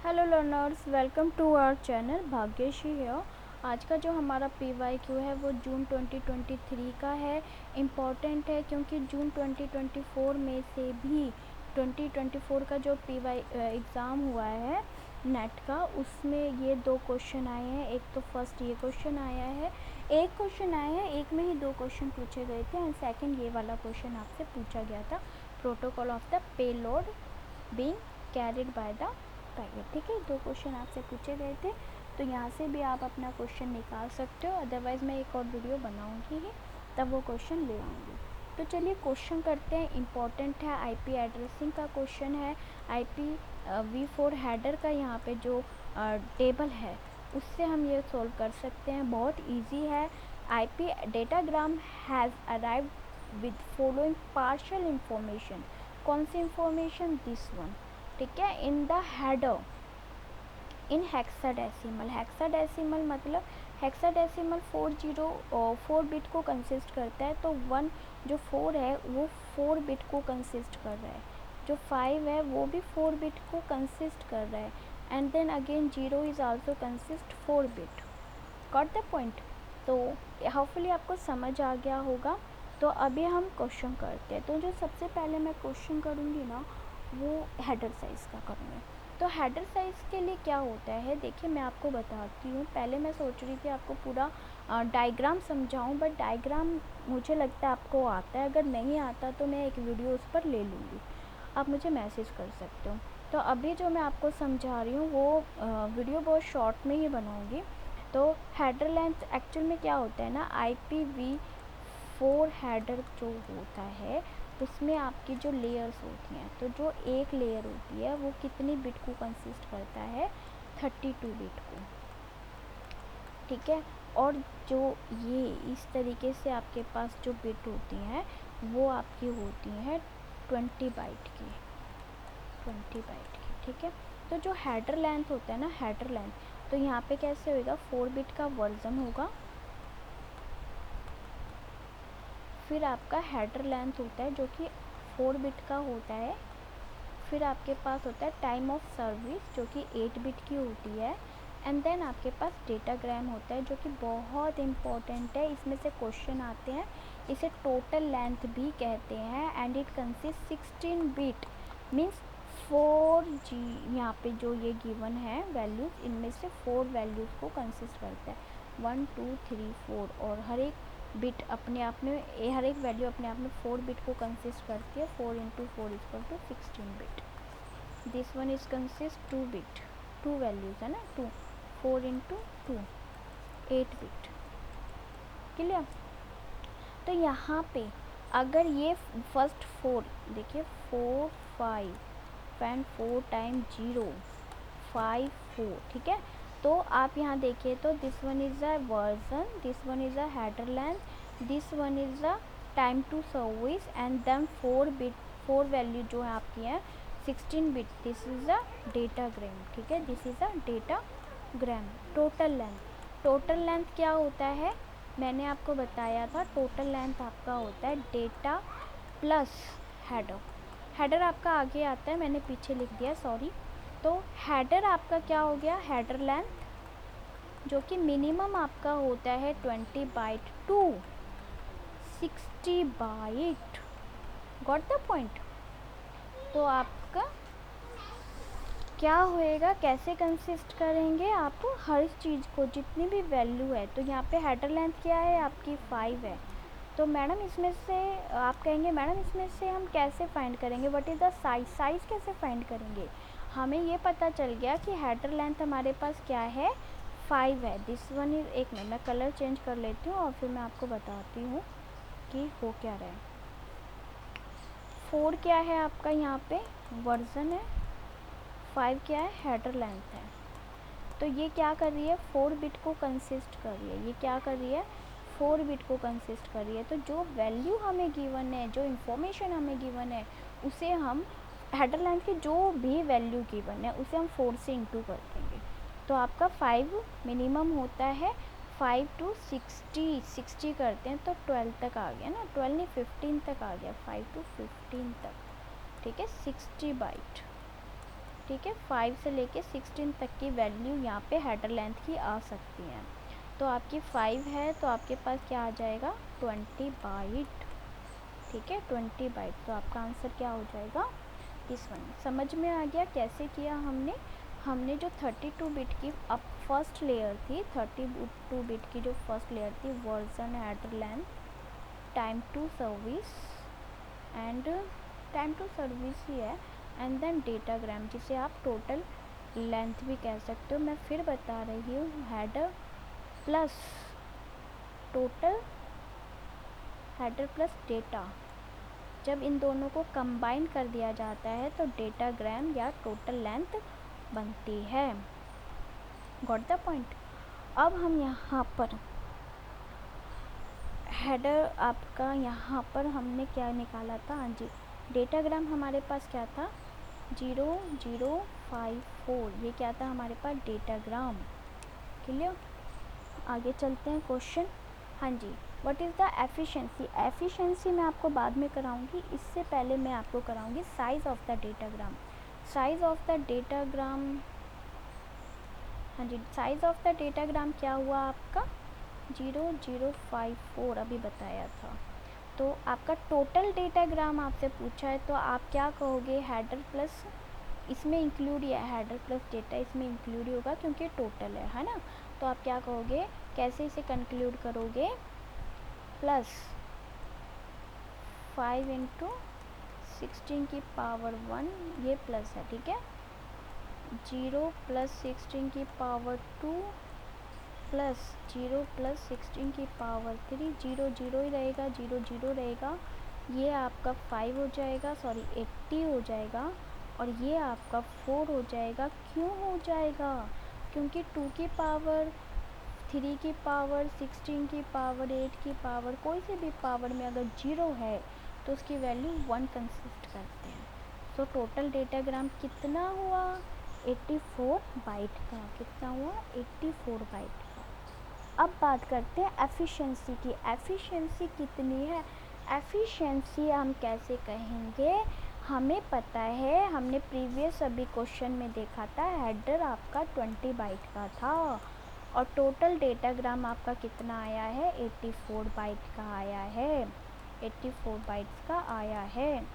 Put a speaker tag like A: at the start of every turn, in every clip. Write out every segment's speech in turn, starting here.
A: Hello learners, welcome to our channel. Bhagyashree है। आज का जो हमारा PYQ है वो जून 2023 का है। इम्पॉर्टेंट है क्योंकि जून 2024 में से भी 2024 का जो एग्ज़ाम हुआ है नेट का, उसमें ये दो क्वेश्चन आए हैं। एक तो फर्स्ट ये क्वेश्चन आया है, एक क्वेश्चन आया है, एक में ही दो क्वेश्चन पूछे गए थे। एंड सेकंड ये वाला क्वेश्चन आपसे पूछा गया था, protocol of the payload being carried by the tiger. ठीक है, दो क्वेश्चन आपसे पूछे गए थे, तो यहाँ से भी आप अपना क्वेश्चन निकाल सकते हो। अदरवाइज़ मैं एक और वीडियो बनाऊँगी ही, तब वो क्वेश्चन ले आऊँगी। तो चलिए क्वेश्चन करते हैं। इम्पॉर्टेंट है, IP एड्रेसिंग का क्वेश्चन है। IPv4 हेडर का यहाँ पे जो टेबल है उससे हम ये सोल्व कर सकते हैं। बहुत ईजी है। IP datagram has arrived with following partial information. कौन सी इंफॉर्मेशन? This one. ठीक है, in the header in hexadecimal. Hexadecimal मतलब हेक्साडेसिमल 4 बिट को कंसिस्ट करता है। तो 1 जो 4 है वो 4 बिट को कंसिस्ट कर रहा है, जो 5 है वो भी 4 बिट को कंसिस्ट कर रहा है, and then again 0 is also consist 4 bit. Got the point? तो होपफुली आपको समझ आ गया होगा। तो अभी हम क्वेश्चन करते हैं। तो जो सबसे पहले मैं क्वेश्चन करूँगी ना, वो हेडर साइज़ का करूँगी। तो हेडर साइज़ के लिए क्या होता है, देखिए मैं आपको बताती हूँ। पहले मैं सोच रही थी आपको पूरा डायग्राम समझाऊँ, बट डायग्राम मुझे लगता है आपको आता है। अगर नहीं आता तो मैं एक वीडियो उस पर ले लूँगी, आप मुझे मैसेज कर सकते हो। तो अभी जो मैं आपको समझा रही हूँ वो वीडियो बहुत शॉर्ट में ही बनाऊँगी। तो हेडर लेंथ एक्चुअल में क्या होता है ना, IPv4 हेडर जो होता है उसमें आपकी जो लेयर्स होती हैं, तो जो एक लेयर होती है वो कितनी बिट को कंसिस्ट करता है? 32 बिट को। ठीक है, और जो ये इस तरीके से आपके पास जो बिट होती हैं वो आपकी होती हैं 20 बाइट की, 20 बाइट की। ठीक है, तो जो हेडर लेंथ होता है ना, हेडर लेंथ, तो यहाँ पे कैसे होएगा? 4 बिट का वर्जन होगा, फिर आपका हेडर लेंथ होता है जो कि 4 बिट का होता है, फिर आपके पास होता है टाइम ऑफ सर्विस जो कि 8 बिट की होती है, एंड देन आपके पास डेटाग्राम होता है जो कि बहुत इम्पॉर्टेंट है। इसमें से क्वेश्चन आते हैं। इसे टोटल लेंथ भी कहते हैं, and it consist 16 bit means 4G। यहाँ पे जो ये गिवन है वैल्यूज़, इनमें से 4 वैल्यूज़ को कंसिस्ट करता है, 1 2 3 4, और हर एक बिट अपने आप में, हर एक वैल्यू अपने आप में 4 बिट को कंसिस्ट करती है। 4 into 4 equal to 16 bit. This one is consist 2 bit, 2 values है ना, 2, 4 इंटू 2, 8 बिट। क्लियर? तो यहाँ पे अगर ये फर्स्ट 4 देखिए, 4 5 एंड 4 टाइम 0 5 4। ठीक है, तो आप यहाँ देखिए तो this one is a version, this one is a header length, this one is a time to service, and then 4 bit, 4 value जो है आपकी है 16 bit. This is a datagram. ठीक है, this is a datagram. Total length, total length क्या होता है? मैंने आपको बताया था, टोटल लेंथ आपका होता है डेटा प्लस हेडर। हेडर आपका आगे आता है, मैंने पीछे लिख दिया, सॉरी। तो हेडर आपका क्या हो गया? हेडर लेंथ जो कि मिनिमम आपका होता है 20 byte to 60 byte. Got the point? तो आपका क्या होएगा, कैसे कंसिस्ट करेंगे आप हर चीज़ को, जितनी भी वैल्यू है। तो यहाँ पे हेडर लेंथ क्या है आपकी? 5 है। तो मैडम इसमें से आप कहेंगे मैडम इसमें से हम कैसे फाइंड करेंगे? What is the size? Size कैसे फाइंड करेंगे? हमें ये पता चल गया कि हेडर लेंथ हमारे पास क्या है? 5 है। दिस वन इज, एक मिनट मैं कलर चेंज कर लेती हूँ और फिर मैं आपको बताती हूँ कि हो क्या रहा है। 4 क्या है आपका यहाँ पे? वर्जन है। 5 क्या है? हेडर लेंथ है। तो ये क्या कर रही है? 4 बिट को कंसिस्ट कर रही है। ये क्या कर रही है? 4 बिट को कंसिस्ट कर रही है। तो जो वैल्यू हमें गिवन है, जो इन्फॉर्मेशन हमें गिवन है, उसे हम हेडर लेंथ की जो भी वैल्यू गिवन है उसे हम 4 से इंटू कर देंगे। तो आपका 5 मिनिमम होता है, 5 टू 60, 60 करते हैं तो 12 तक आ गया ना, 12 नहीं 15 तक आ गया, 5 टू 15 तक। ठीक है, 60 बाइट। ठीक है, 5 से लेके 16 तक की वैल्यू यहाँ पे हेडर लेंथ की आ सकती हैं। तो आपकी 5 है तो आपके पास क्या आ जाएगा 20 बाइट, ठीक है 20 बाइट। तो आपका आंसर क्या हो जाएगा दिस वन। समझ में आ गया कैसे किया हमने जो 32 बिट की अब फर्स्ट लेयर थी, 32 बिट की जो फर्स्ट लेयर थी, version, header length, time to service and time to service ही है, एंड देन डेटाग्राम जिसे आप टोटल लेंथ भी कह सकते हो। मैं फिर बता रही हूँ, header plus total, header plus data, जब इन दोनों को कंबाइन कर दिया जाता है तो डेटाग्राम या टोटल लेंथ बनती है। Got the point. अब हम यहाँ पर हेडर आपका, यहाँ पर हमने क्या निकाला था, हाँ जी, डेटाग्राम हमारे पास क्या था 0054, ये क्या था हमारे पास डेटाग्राम। क्लियर, आगे चलते हैं क्वेश्चन। हाँ जी, what is the efficiency. Efficiency मैं आपको बाद में कराऊंगी, इससे पहले मैं आपको कराऊंगी size of the datagram. Size of the datagram, हाँ जी, साइज़ ऑफ द डेटाग्राम क्या हुआ आपका 0054 अभी बताया था। तो आपका टोटल डेटाग्राम आपसे पूछा है तो आप क्या कहोगे, हेडर प्लस, इसमें इंक्लूड या हेडर प्लस डेटा इसमें इंक्लूड होगा क्योंकि टोटल है ना। तो आप क्या कहोगे, कैसे इसे कंक्लूड करोगे, प्लस 5 इंटू 16 की पावर 1, ये प्लस है, ठीक है, 0 प्लस 16 की पावर 2 प्लस 0 प्लस 16 की पावर 3, 0 0 ही रहेगा, 0 0 रहेगा, ये आपका 5 हो जाएगा, सॉरी 80 हो जाएगा, और ये आपका 4 हो जाएगा। क्यों हो जाएगा, क्योंकि 2 की पावर, 3 की पावर, 16 की पावर, 8 की पावर, कोई से भी पावर में अगर 0 है तो उसकी वैल्यू 1 कंसिस्ट करते हैं। सो टोटल डेटाग्राम कितना हुआ 84 बाइट का, कितना हुआ 84 बाइट का। अब बात करते हैं एफिशिएंसी की। एफिशिएंसी कितनी है, एफिशिएंसी हम कैसे कहेंगे, हमें पता है, हमने प्रीवियस अभी क्वेश्चन में देखा था, हेडर आपका 20 बाइट का था और टोटल डेटाग्राम आपका कितना आया है 84 बाइट का आया है, 84 बाइट्स का आया है।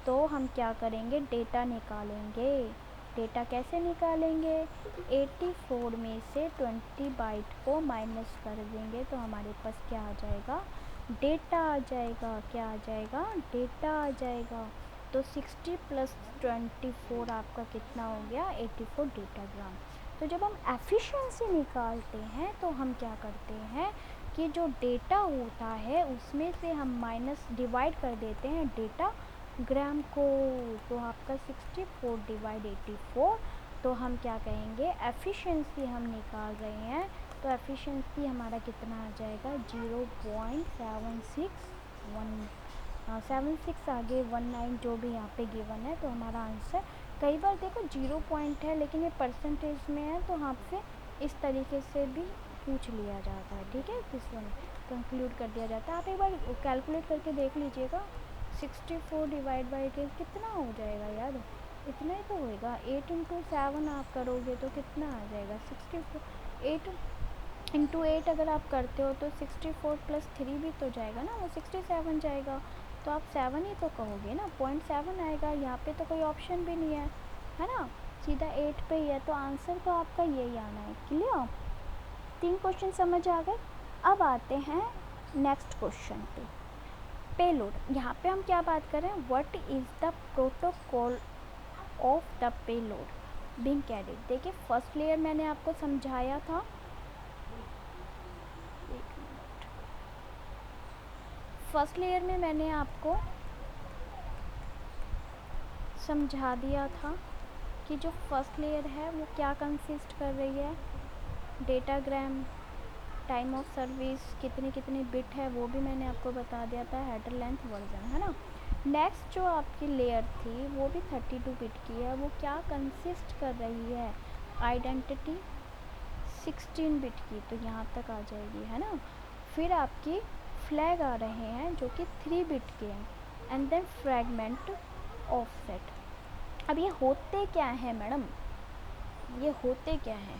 A: तो हम क्या करेंगे, डेटा निकालेंगे। डेटा कैसे निकालेंगे, 84 में से 20 बाइट को माइनस कर देंगे तो हमारे पास क्या आ जाएगा, डेटा आ जाएगा। क्या आ जाएगा, डेटा आ जाएगा। तो 60 प्लस 24 आपका कितना हो गया 84 डेटाग्राम। तो जब हम एफिशिएंसी निकालते हैं तो हम क्या करते हैं कि जो डेटा होता है उसमें से हम माइनस डिवाइड कर देते हैं डेटा ग्राम को। तो आपका 64 डिवाइड 84, तो हम क्या कहेंगे, एफिशिएंसी हम निकाल रहे हैं तो एफिशिएंसी हमारा कितना आ जाएगा 0.76176 आगे 19 जो भी यहाँ पे गिवन है। तो हमारा आंसर, कई बार देखो 0 पॉइंट है लेकिन ये परसेंटेज में है तो आपसे इस तरीके से भी पूछ लिया जाता है, ठीक है, इस वन कंक्लूड कर दिया जाता है। आप एक बार कैलकुलेट करके देख लीजिएगा, 64 डिवाइड बाई 8 कितना हो जाएगा यार, इतना ही तो होएगा। 8 इंटू 7 आप करोगे तो कितना आ जाएगा 64, 8 इंटू 8 अगर आप करते हो तो 64 प्लस 3 भी तो जाएगा ना, वो 67 जाएगा। तो आप 7 ही तो कहोगे ना, 0.7 आएगा, यहाँ पे तो कोई ऑप्शन भी नहीं है ना, सीधा 8 पे ही है। तो आंसर तो आपका यही आना है। क्लियर, 3 क्वेश्चन समझ आ गए। अब आते हैं नेक्स्ट क्वेश्चन पे, पेलोड। यहाँ पे हम क्या बात कर रहे हैं, what is the protocol of the payload being carried. देखिए फर्स्ट लेयर मैंने आपको समझाया था, फर्स्ट लेयर में मैंने आपको समझा दिया था कि जो फर्स्ट लेयर है वो क्या कंसिस्ट कर रही है, डेटाग्राम, टाइम ऑफ सर्विस, कितनी कितनी बिट है वो भी मैंने आपको बता दिया था, हेडर लेंथ, वर्जन, है ना। नेक्स्ट जो आपकी लेयर थी वो भी 32 बिट की है, वो क्या कंसिस्ट कर रही है, आइडेंटिटी 16 बिट की, तो यहाँ तक आ जाएगी, है ना। फिर आपकी फ्लैग आ रहे हैं जो कि 3 बिट के हैं, एंड देन फ्रैगमेंट ऑफसेट, अब ये होते क्या है मैडम, ये होते क्या है,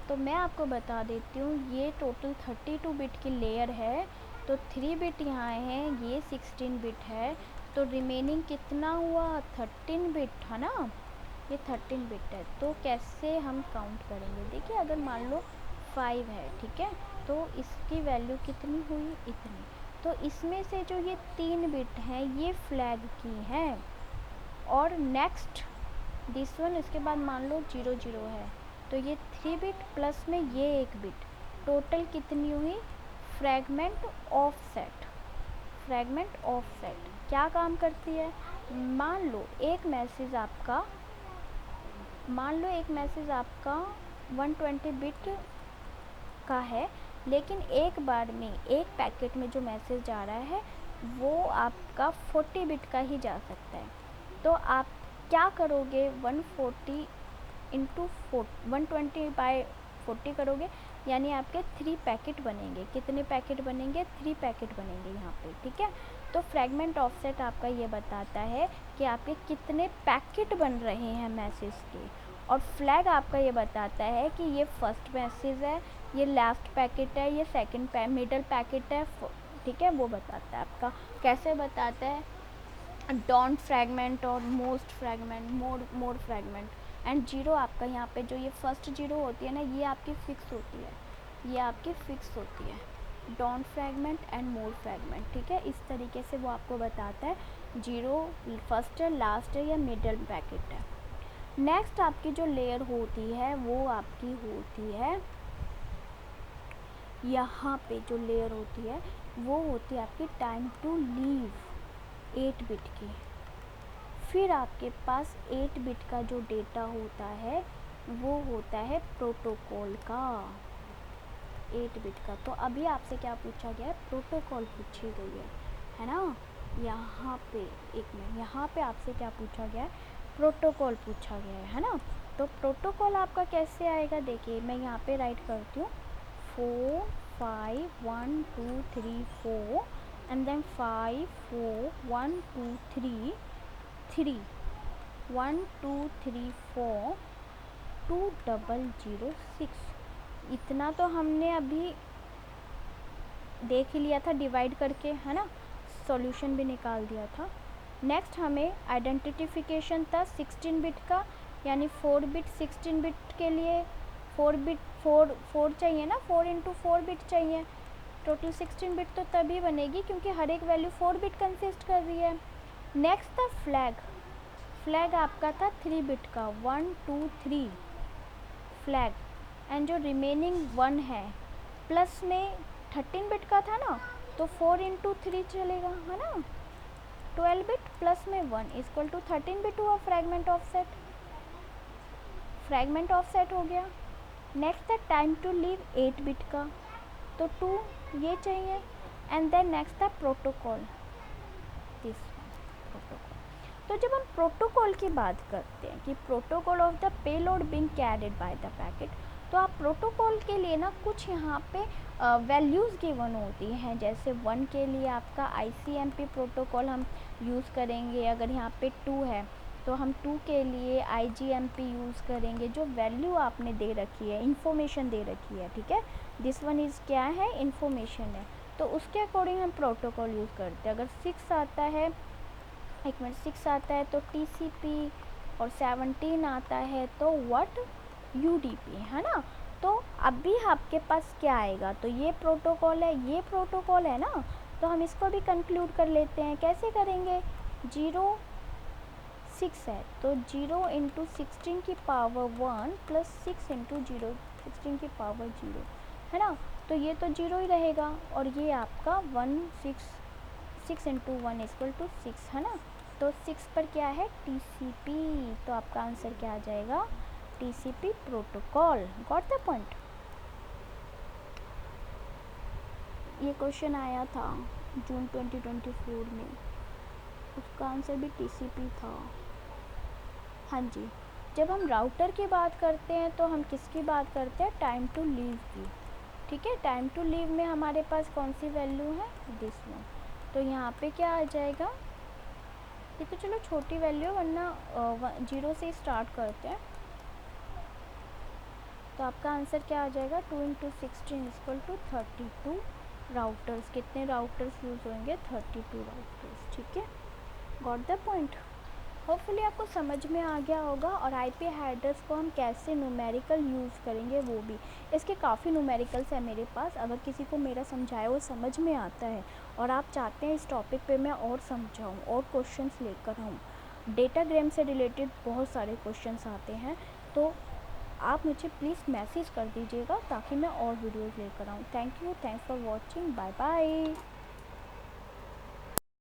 A: तो मैं आपको बता देती हूँ। ये टोटल 32 बिट की लेयर है, तो 3 बिट यहाँ है, ये 16 बिट है, तो रिमेनिंग कितना हुआ, 13 बिट है ना, ये 13 बिट है। तो कैसे हम काउंट करेंगे, देखिए अगर मान लो 5 है, ठीक है, तो इसकी वैल्यू कितनी हुई, इतनी, तो इसमें से जो ये 3 बिट हैं ये फ्लैग की हैं, और नेक्स्ट दिस वन, इसके बाद मान लो 0 0 है, तो ये 3 बिट प्लस में ये 1 बिट, टोटल कितनी हुई, फ्रैगमेंट ऑफसेट। फ्रैगमेंट ऑफसेट क्या काम करती है, मान लो एक मैसेज आपका, 120 बिट का है, लेकिन एक बार में एक पैकेट में जो मैसेज जा रहा है वो आपका 40 बिट का ही जा सकता है। तो आप क्या करोगे, 140 इंटू 120/40 करोगे, यानी आपके 3 पैकेट बनेंगे। कितने पैकेट बनेंगे, 3 पैकेट बनेंगे यहाँ पे, ठीक है। तो फ्रैगमेंट ऑफसेट आपका ये बताता है कि आपके कितने पैकेट बन रहे हैं मैसेज के, और फ्लैग आपका ये बताता है कि ये फर्स्ट मैसेज है, ये लास्ट पैकेट है, ये सेकंड मिडल पैकेट है, ठीक है, वो बताता है आपका। कैसे बताता है, डॉन्ट फ्रैगमेंट और most fragment, more fragment, and 0 आपका यहाँ पे जो ये फर्स्ट 0 होती है ना, ये आपकी फिक्स होती है, ये आपकी फिक्स होती है, don't fragment and more fragment, ठीक है। इस तरीके से वो आपको बताता है 0 फर्स्ट है, लास्ट है या मिडल पैकेट है। नेक्स्ट आपकी जो लेयर होती है वो आपकी होती है, यहाँ पे जो लेयर होती है वो होती है आपकी टाइम टू लीव 8 बिट की। फिर आपके पास 8 बिट का जो डेटा होता है वो होता है प्रोटोकॉल का, 8 बिट का। तो अभी आपसे क्या पूछा गया है, प्रोटोकॉल पूछी गई है ना। यहाँ पे एक मिनट, यहाँ पे आपसे क्या पूछा गया है, प्रोटोकॉल पूछा गया है ना। तो प्रोटोकॉल आपका कैसे आएगा, देखिए मैं यहाँ पे राइट करती हूँ, 4 5 1 2 3 4 एंड देन 5 4 1 2 3 3 1 2 3 4 2 0 0 6। इतना तो हमने अभी देख ही लिया था डिवाइड करके, है ना, सॉल्यूशन भी निकाल दिया था। नेक्स्ट हमें आइडेंटिफिकेशन था 16 बिट का, यानी 4 बिट 16 बिट के लिए 4 बिट 4 चाहिए ना, 4 इंटू 4 बिट चाहिए। टोटल 16 बिट तो तभी बनेगी क्योंकि हर एक वैल्यू 4 बिट कंसिस्ट कर रही है। नेक्स्ट था फ्लैग, फ्लैग आपका था 3 बिट का, 1 2 3 फ्लैग, एंड जो रिमेनिंग 1 है प्लस में 13 बिट का था ना, तो 4 इंटू 3 चलेगा, है ना, 12 बिट प्लस में 1 इक्वल टू 13 बिट हुआ फ्रैगमेंट ऑफसेट, फ्रैगमेंट ऑफसेट हो गया। नेक्स्ट है टाइम टू लीव 8 बिट का, तो 2 ये चाहिए, एंड देन नेक्स्ट था प्रोटोकॉल, दिस प्रोटोकॉल। तो जब हम प्रोटोकॉल की बात करते हैं कि protocol of the payload being carried by the packet, तो आप प्रोटोकॉल के लिए ना कुछ यहाँ पे वैल्यूज़ गिवन होती हैं। जैसे 1 के लिए आपका ICMP प्रोटोकॉल हम यूज़ करेंगे, अगर यहाँ पे 2 है तो हम 2 के लिए IGMP यूज़ करेंगे। जो वैल्यू आपने दे रखी है, इंफॉर्मेशन दे रखी है, ठीक है, दिस वन इज़ क्या है, इंफॉर्मेशन है, तो उसके अकॉर्डिंग हम प्रोटोकॉल यूज़ करते हैं। अगर 6 आता है, एक मिनट, 6 आता है तो TCP, और 17 आता है तो व्हाट, UDP, है ना। तो अभी आपके पास क्या आएगा, तो ये प्रोटोकॉल है, ये प्रोटोकॉल है ना, तो हम इसको भी कंक्लूड कर लेते हैं। कैसे करेंगे, 0 6 है तो 0 इंटू 16 की पावर 1 प्लस 6 इंटू 0 16 की पावर 0, है ना, तो ये तो 0 ही रहेगा, और ये आपका 6 इंटू 1 इक्वल टू 6, है ना। तो 6 पर क्या है, TCP, तो आपका आंसर क्या आ जाएगा, TCP protocol. Got the point. ये क्वेश्चन आया था जून 2024 में, उसका आंसर भी TCP था। हाँ जी, जब हम राउटर की बात करते हैं तो हम किसकी बात करते हैं, टाइम टू लीव की, ठीक है। टाइम टू लीव में हमारे पास कौन सी वैल्यू है, दिस वन, तो यहाँ पे क्या आ जाएगा, ये तो चलो छोटी वैल्यू है, वरना 0 से स्टार्ट करते हैं। तो आपका आंसर क्या आ जाएगा, 2 × 16 = 32 राउटर्स। कितने राउटर्स यूज़ होंगे, 32 राउटर्स। ठीक है, गॉट द पॉइंट। होपफुली आपको समझ में आ गया होगा। और आईपी एड्रेस को हम कैसे न्यूमेरिकल यूज़ करेंगे वो भी, इसके काफ़ी न्यूमेरिकल्स है मेरे पास। अगर किसी को मेरा समझाया वो समझ में आता है और आप चाहते हैं इस टॉपिक पे मैं और समझाऊँ और क्वेश्चंस लेकर आऊँ, डेटाग्राम से रिलेटेड बहुत सारे क्वेश्चंस आते हैं, तो आप मुझे प्लीज़ मैसेज कर दीजिएगा ताकि मैं और वीडियोज़ लेकर आऊँ। Thank you, thanks for watching, bye bye.